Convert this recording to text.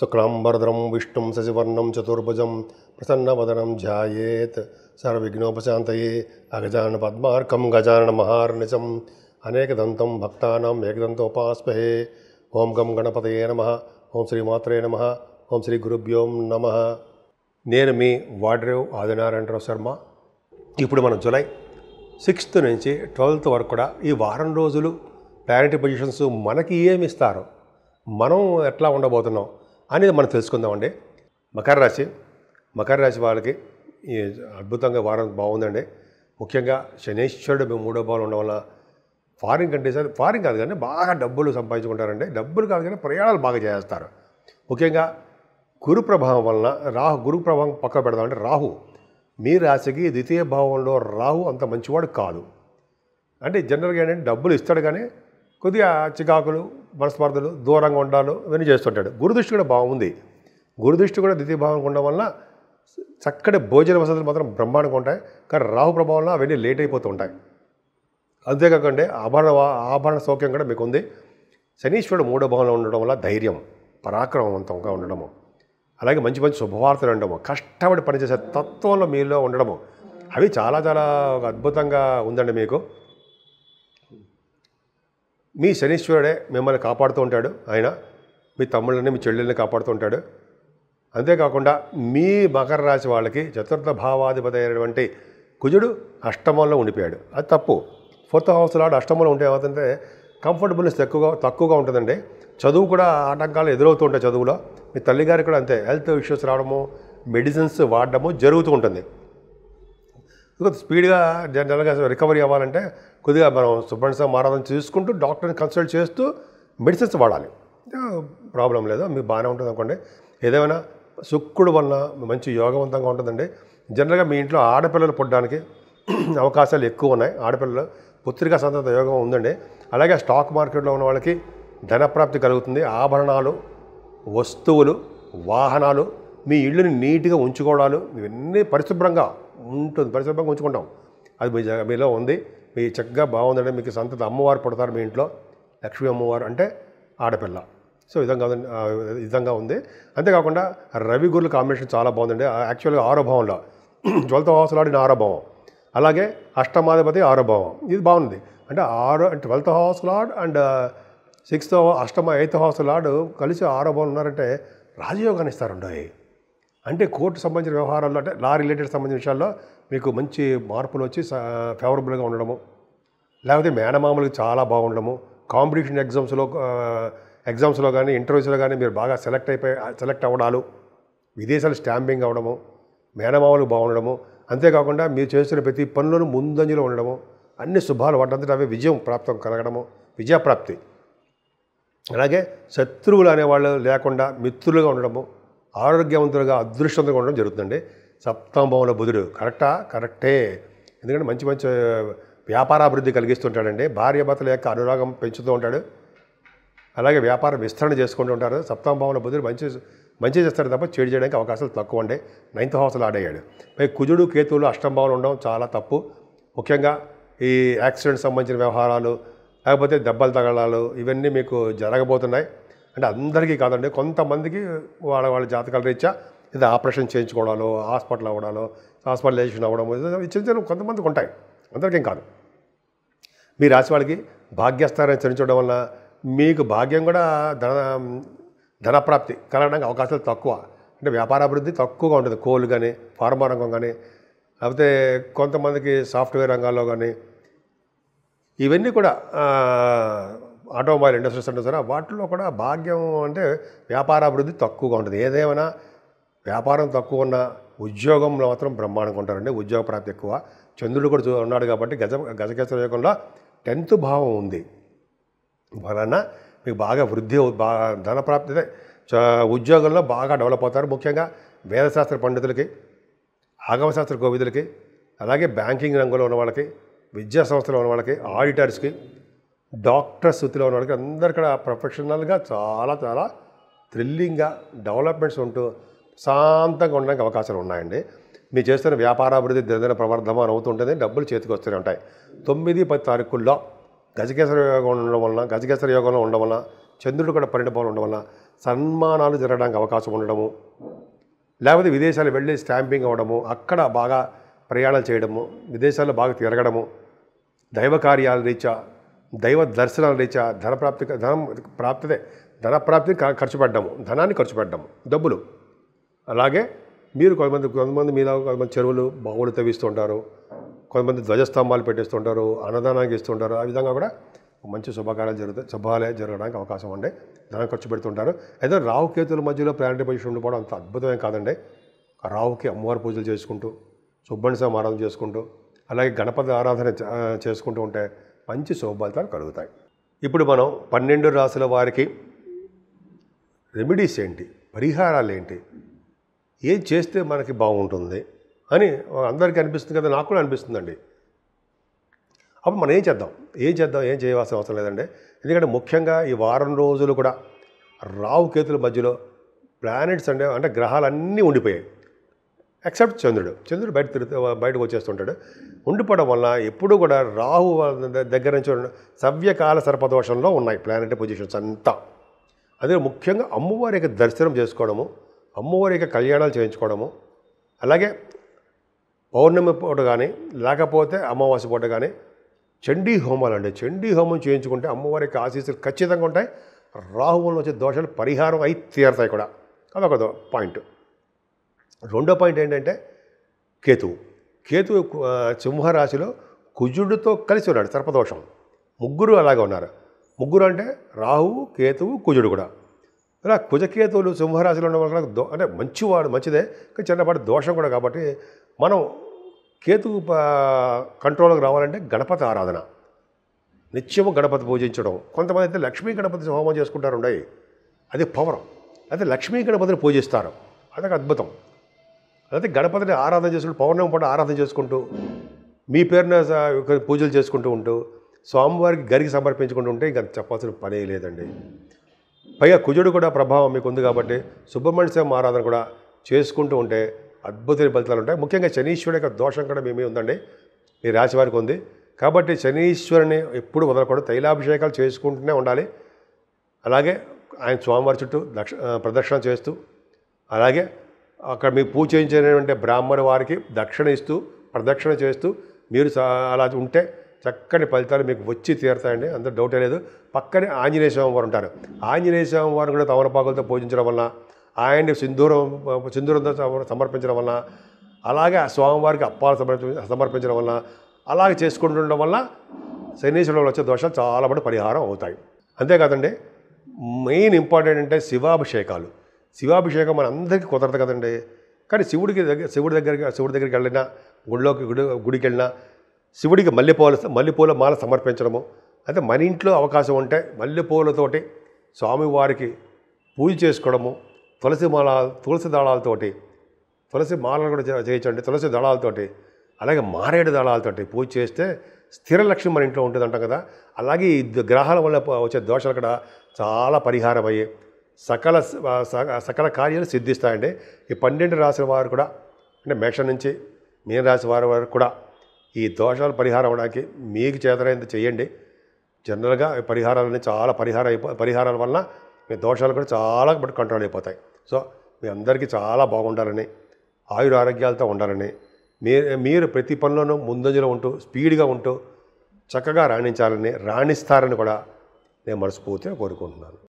శుక్లాంబరధరం విష్ణుం శశివర్ణం చతుర్భుజం ప్రసన్నవదనం ధ్యాయేత్ సర్వవిఘ్నోపశాంతయే అగజానన పద్మార్కం గజానన మహార్నిశం అనేకదంతం భక్తానాం ఏకదంతోపాస్మహే. ఓం గం గణపతయే నమః. ఓం శ్రీమాత్రే నమః. ఓం శ్రీ గురుభ్యో నమః. నేను మీ వాడ్రేవ్ ఆదినారాయణరావు శర్మ. ఇప్పుడు మనం జూలై 6th నుంచి 12th వరకు కూడా ఈ వారం రోజులు ప్లానెటరీ పొజిషన్స్ మనకి ఏమి ఇస్తారు, మనం ఎట్లా ఉండబోతున్నాం అనేది మనం తెలుసుకుందామండి. మకర రాశి వాళ్ళకి ఈ అద్భుతంగా వారం బాగుందండి. ముఖ్యంగా శనీశ్వరుడు 3వ భావంలో ఉండడం వల్ల ఫారిన్ కంట్రీస్, ఫారిన్ కాదు కానీ బాగా డబ్బులు సంపాదించుకుంటారండి. డబ్బులు కాదు కానీ ప్రయాణాలు బాగా చేస్తారు. ముఖ్యంగా గురు ప్రభావం వలన గురు ప్రభావం పక్క పెడదామంటే రాహు మీ రాశికి ద్వితీయ భావంలో రాహు అంత మంచివాడు కాదు. అంటే జనరల్గా ఏంటంటే డబ్బులు ఇస్తాడు కానీ కొద్దిగా చికాకులు, మనస్పర్ధలు, దూరంగా ఉండాలి ఇవన్నీ చేస్తుంటాడు. గురుదృష్టి కూడా బాగుంది. గురుదృష్టి కూడా ద్వితీయ భావంగా ఉండడం వల్ల చక్కటి భోజన వసతులు మాత్రం బ్రహ్మాండంగా ఉంటాయి. కానీ రాహు ప్రభావంలో అవన్నీ లేట్ అయిపోతూ ఉంటాయి. అంతేకాకుండా ఆభరణ సౌఖ్యం కూడా మీకు ఉంది. శనీశ్వరుడు 3వ భావంలో ఉండడం వల్ల ధైర్యం, పరాక్రమవంతంగా ఉండడము, అలాగే మంచి మంచి శుభవార్తలు ఉండడము, కష్టపడి పనిచేసే తత్వంలో మీలో ఉండడము, అవి చాలా చాలా అద్భుతంగా ఉందండి మీకు. మీ శనీశ్వరుడే మిమ్మల్ని కాపాడుతూ ఉంటాడు. ఆయన మీ తమ్ముళ్ళని, మీ చెల్లెల్ని కాపాడుతూ ఉంటాడు. అంతేకాకుండా మీ మకర రాశి వాళ్ళకి చతుర్థ భావాధిపతి అయినటువంటి కుజుడు అష్టమంలో ఉండిపోయాడు. అది తప్పు. 4th హౌస్ లాడు అష్టమంలో ఉంటే ఏమవుతుందంటే కంఫర్టబుల్నెస్ తక్కువగా ఉంటుందండి. చదువు కూడా ఆటంకాలు ఎదురవుతూ ఉంటాయి. చదువులో మీ తల్లిగారికి కూడా అంతే హెల్త్ ఇష్యూస్ రావడము, మెడిసిన్స్ వాడడము జరుగుతూ ఉంటుంది. స్పీడ్గా జనరల్గా రికవరీ అవ్వాలంటే కొద్దిగా మనం శుభ్రంగా మారాలని చూసుకుంటూ డాక్టర్ని కన్సల్ట్ చేస్తూ మెడిసిన్స్ వాడాలి. ప్రాబ్లం లేదు, మీకు బాగానే ఉంటుంది అనుకోండి. ఏదేమైనా శుక్రుడు వలన మంచి యోగవంతంగా ఉంటుందండి. జనరల్గా మీ ఇంట్లో ఆడపిల్లలు పుట్టడానికి అవకాశాలు ఎక్కువ ఉన్నాయి. ఆడపిల్లలు పుత్రికా సంతాన యోగం ఉందండి. అలాగే స్టాక్ మార్కెట్లో ఉన్న వాళ్ళకి ధనప్రాప్తి కలుగుతుంది. ఆభరణాలు, వస్తువులు, వాహనాలు, మీ ఇళ్ళని నీట్గా ఉంచుకోవడాలు ఇవన్నీ పరిశుభ్రంగా ఉంచుకుంటాం. అది మీలో ఉంది. మీ చక్కగా బాగుందండి. మీకు సంతత అమ్మవారు పుడతారు మీ ఇంట్లో. లక్ష్మీ అమ్మవారు అంటే ఆడపిల్ల. సో విధంగా ఉంది. అంతేకాకుండా రవి గురుల కాంబినేషన్ చాలా బాగుందండి. యాక్చువల్గా 6వ భావంలో 12th హౌస్ లాడిన 6వ భావం, అలాగే అష్టమాధిపతి 6వ భావం. ఇది బాగుంది. అంటే 12th house lord and 6th 8th house lord కలిసి 6వ భావం ఉన్నారంటే రాజయోగాన్ని ఇస్తారండి. అంటే కోర్టు సంబంధించిన వ్యవహారాల్లో, అంటే లా రిలేటెడ్ సంబంధించిన విషయాల్లో మీకు మంచి మార్పులు వచ్చి ఫేవరబుల్గా ఉండడము, లేకపోతే మేనమామలకు చాలా బాగుండడము, కాంపిటీషన్ ఎగ్జామ్స్లో కానీ ఇంటర్వ్యూస్లో కానీ మీరు బాగా సెలెక్ట్ అవ్వడాలు, విదేశాలు స్టాంపింగ్ అవ్వడము, మేనమామలకు బాగుండడము, అంతేకాకుండా మీరు చేస్తున్న ప్రతి పనులను ముందంజలో ఉండడము, అన్ని శుభాలు వాటంతటా అవే విజయం కలగడము, విజయప్రాప్తి. అలాగే శత్రువులు అనేవాళ్ళు లేకుండా మిత్రులుగా ఉండడము, ఆరోగ్యవంతులుగా అదృష్టంగా ఉండడం జరుగుతుందండి. 7వ భావంలో బుధుడు కరెక్టే. ఎందుకంటే మంచి మంచి వ్యాపారాభివృద్ధి కలిగిస్తుంటాడండి. భార్యాభర్తల యొక్క అనురాగం పెంచుతూ ఉంటాడు. అలాగే వ్యాపార విస్తరణ చేసుకుంటూ ఉంటారు. 7వ భావంలో బుధుడు మంచి చేస్తాడు తప్ప చెడు చేయడానికి అవకాశాలు తక్కువ అండి. 9th హౌస్లో ఆడయ్యాడు. పై కుజుడు, కేతువులు అష్టమ భావంలో ఉండడం చాలా తప్పు. ముఖ్యంగా ఈ యాక్సిడెంట్ సంబంధించిన వ్యవహారాలు, లేకపోతే దెబ్బలు తగలాలు ఇవన్నీ మీకు జరగబోతున్నాయి. అంటే అందరికీ కాదండి, కొంతమందికి వాళ్ళ జాతకాల రీత్యా ఇది ఆపరేషన్ చేయించుకోవడాలు, హాస్పిటలైజేషన్ అవ్వడము చిన్న కొంతమందికి ఉంటాయి, అందరికీ కాదు. మీ రాశి వాళ్ళకి భాగ్యస్థానాన్ని చరించడం వల్ల మీకు భాగ్యం కూడా ధనప్రాప్తి కలగడానికి అవకాశాలు తక్కువ. అంటే వ్యాపారాభివృద్ధి తక్కువగా ఉంటుంది. కోల్ కానీ, ఫార్మా రంగం కానీ, లేకపోతే కొంతమందికి సాఫ్ట్వేర్ రంగాల్లో కానీ, ఇవన్నీ కూడా ఆటోమొబైల్ ఇండస్ట్రీస్ అంటే సరే వాటిలో కూడా భాగ్యం అంటే వ్యాపారాభివృద్ధి తక్కువగా ఉంటుంది. ఏదేమైనా వ్యాపారం తక్కువ ఉన్న ఉద్యోగంలో మాత్రం బ్రహ్మాండంగా ఉంటారండి. ఉద్యోగ ప్రాప్తి ఎక్కువ. చంద్రుడు కూడా ఉన్నాడు కాబట్టి గజకేశ్వర యోగంలో 10th భావం ఉంది వలన మీకు బాగా ధనప్రాప్తి, ఉద్యోగంలో బాగా డెవలప్ అవుతారు. ముఖ్యంగా వేదశాస్త్ర పండితులకి, ఆగమశాస్త్ర కోవిదులకి, అలాగే బ్యాంకింగ్ రంగంలో ఉన్న వాళ్ళకి, విద్యా సంస్థలో ఉన్న వాళ్ళకి, ఆడిటర్స్కి, డాక్టర్స్ వృత్తిలో ఉన్న వాళ్ళకి అందరు కూడా ప్రొఫెషనల్గా చాలా చాలా థ్రిల్లింగ్గా డెవలప్మెంట్స్ ఉంటూ శాంతంగా ఉండడానికి అవకాశాలు ఉన్నాయండి. మీరు చేస్తున్న వ్యాపారాభివృద్ధి దినదిన ప్రవర్ధమానం అవుతుంటుంది. డబ్బులు చేతికి వస్తూనే ఉంటాయి. 9-10 తారీఖుల్లో గజకేశ్వర యోగంలో ఉండడం వలన చంద్రుడు కూడా 12 భావంలో ఉండడం వలన సన్మానాలు జరగడానికి అవకాశం ఉండడము, లేకపోతే విదేశాలు వెళ్ళి స్టాంపింగ్ అవ్వడము, అక్కడ బాగా ప్రయాణాలు చేయడము, విదేశాల్లో బాగా తిరగడము, దైవ కార్యాల రీత్యా, దైవ దర్శనాల రీత్యా ధనప్రాప్తి ఖర్చు పెట్టడము, ధనాన్ని ఖర్చు పెట్టడము, డబ్బులు. అలాగే మీరు కొంతమంది మీద కొంతమంది చెరువులు బావులు తవ్విస్తుంటారు, కొంతమంది ధ్వజస్తంభాలు పెట్టేస్తుంటారు, అన్నదానానికి ఇస్తుంటారు. ఆ విధంగా కూడా మంచి శుభాలే జరగడానికి అవకాశం ఉండే ధనం ఖర్చు పెడుతుంటారు. ఏదో రావుకేతుల మధ్యలో ప్లానటరీ పొజిషన్ ఉండిపోవడం అంత అద్భుతమేం కాదండి. ఆ రావుకి అమ్మవారి పూజలు చేసుకుంటూ, సుబ్రహ్మణ్య స్వామి ఆరాధన చేసుకుంటూ, అలాగే గణపతి ఆరాధన చేసుకుంటూ ఉంటే మంచి శుభఫలితాలు కలుగుతాయి. ఇప్పుడు మనం 12 రాశుల వారికి రెమెడీస్ ఏంటి, పరిహారాలు ఏంటి, ఏం చేస్తే మనకి బాగుంటుంది అని అందరికీ అనిపిస్తుంది కదా, నాకు కూడా అనిపిస్తుందండి. అప్పుడు మనం ఏం చేయవలసిన అవసరం లేదండి. ఎందుకంటే ముఖ్యంగా ఈ వారం రోజులు కూడా రావుకేతుల మధ్యలో ప్లానెట్స్ అంటే గ్రహాలన్నీ ఉండిపోయాయి, ఎక్సెప్ట్ చంద్రుడు బయటకు వచ్చేస్తుంటాడు. ఉండిపోవడం వల్ల ఎప్పుడూ కూడా రాహు దగ్గర నుంచి సవ్యకాల సర్పదోషంలో ఉన్నాయి ప్లానెటరీ పొజిషన్స్ అంతా. అదే ముఖ్యంగా అమ్మవారి యొక్క దర్శనం చేసుకోవడము, అమ్మవారి యొక్క కళ్యాణాలు చేయించుకోవడము, అలాగే పౌర్ణమి పూట కానీ లేకపోతే అమావాస్య పూట కానీ చండీ హోమాలు అండి. చండీ హోమం చేయించుకుంటే అమ్మవారి యొక్క ఆశీస్సులు ఖచ్చితంగా ఉంటాయి. రాహువుల వచ్చే దోషాలు పరిహారం అయి తీరుతాయి కూడా. అదొక పాయింట్. రెండో పాయింట్ ఏంటంటే కేతువు సింహరాశిలో కుజుడితో కలిసి ఉన్నాడు, సర్పదోషం. ముగ్గురు అలాగే ఉన్నారు. ముగ్గురు అంటే రాహువు, కేతువు, కుజుడు కూడా. ఇలా కుజకేతువులు సింహరాశిలో ఉన్న వాళ్ళకి అంటే మంచిదే, కానీ చిన్నపాటి దోషం కూడా. కాబట్టి మనం కేతువు కంట్రోల్కి రావాలంటే గణపతి ఆరాధన, నిత్యము గణపతి పూజించడం. కొంతమంది అయితే లక్ష్మీ గణపతి హోమం చేసుకుంటారు, అది పవర్. అయితే లక్ష్మీ గణపతిని పూజిస్తారు, అదొక అద్భుతం. అయితే గణపతిని ఆరాధన చేసుకుంటూ, పౌర్ణమి పూట ఆరాధన చేసుకుంటూ, మీ పేరున పూజలు చేసుకుంటూ ఉంటూ, స్వామివారికి గరికి సమర్పించుకుంటూ ఉంటే ఇంకా చెప్పాల్సిన పనే లేదండి. పైగా కుజుడు కూడా ప్రభావం మీకు ఉంది కాబట్టి సుబ్రహ్మణ్య స్వామి ఆరాధన కూడా చేసుకుంటూ ఉంటే అద్భుతమైన ఫలితాలు ఉంటాయి. ముఖ్యంగా శనీశ్వరుడి యొక్క దోషం కూడా మీ ఉందండి, మీ రాశి వారికి ఉంది. కాబట్టి శనీశ్వరుని ఎప్పుడు వదలకూడదు, తైలాభిషేకాలు చేసుకుంటూనే ఉండాలి. అలాగే ఆయన స్వామివారి చుట్టూ ప్రదక్షిణ చేస్తూ, అలాగే అక్కడ మీ పూజ చేయించినటువంటి బ్రాహ్మణ వారికి దక్షిణ ఇస్తూ, ప్రదక్షిణ చేస్తూ మీరు అలా ఉంటే చక్కని ఫలితాలు మీకు వచ్చి తీరుతాయండి, అంత డౌటే లేదు. పక్కనే ఆంజనేయ స్వామి వారు ఉంటారు. ఆంజనేయ స్వామి వారు కూడా తమలపాకులతో పూజించడం వల్ల, ఆయన్ని సింధూరంతో సమర్పించడం వల్ల, అలాగే ఆ స్వామివారికి అప్పాలు సమర్పించడం వల్ల, అలాగే చేసుకుంటుండడం వల్ల శనీశ్వరుడు వచ్చే దోషాలు చాలా పడి పరిహారం అవుతాయి. అంతేకాదండి, మెయిన్ ఇంపార్టెంట్ అంటే శివాభిషేకం మన అందరికీ కుదరదు కదండి. కానీ శివుడి దగ్గరికి వెళ్ళినా, గుడికి వెళ్ళినా శివుడికి మల్లెపూల మాల సమర్పించడము. అయితే మన ఇంట్లో అవకాశం ఉంటే మల్లెపూలతోటి స్వామివారికి పూజ చేసుకోవడము, తులసి దళాలతోటి, తులసి మాలను కూడా చేయించండి, తులసి దళాలతోటి, అలాగే మారేడు దళాలతోటి పూజ చేస్తే స్థిర లక్ష్యం మన ఇంట్లో ఉంటుంది అంటాం కదా. అలాగే ఈ గ్రహాల వల్ల వచ్చే దోషాలు కూడా చాలా పరిహారం అయ్యి సకల కార్యాలు సిద్ధిస్తాయండి. ఈ 12 రాశుల వారు కూడా, అంటే మేషం నుంచి మీన రాశి వారి వరకు కూడా ఈ దోషాలు పరిహారం అవ్వడానికి మీకు చేతనైంది చేయండి. జనరల్గా పరిహారాలన్నీ చాలా పరిహారాల వల్ల మీ దోషాలు కూడా చాలా కంట్రోల్ అయిపోతాయి. సో మీ అందరికీ చాలా బాగుండాలని, ఆరోగ్యాలతో ఉండాలని, మీరు ప్రతి పనిలోనూ ముందంజలో ఉంటూ, స్పీడ్గా ఉంటూ చక్కగా రాణించాలని, రాణిస్తారని కూడా నేను మనస్ఫూర్తిగా కోరుకుంటున్నాను.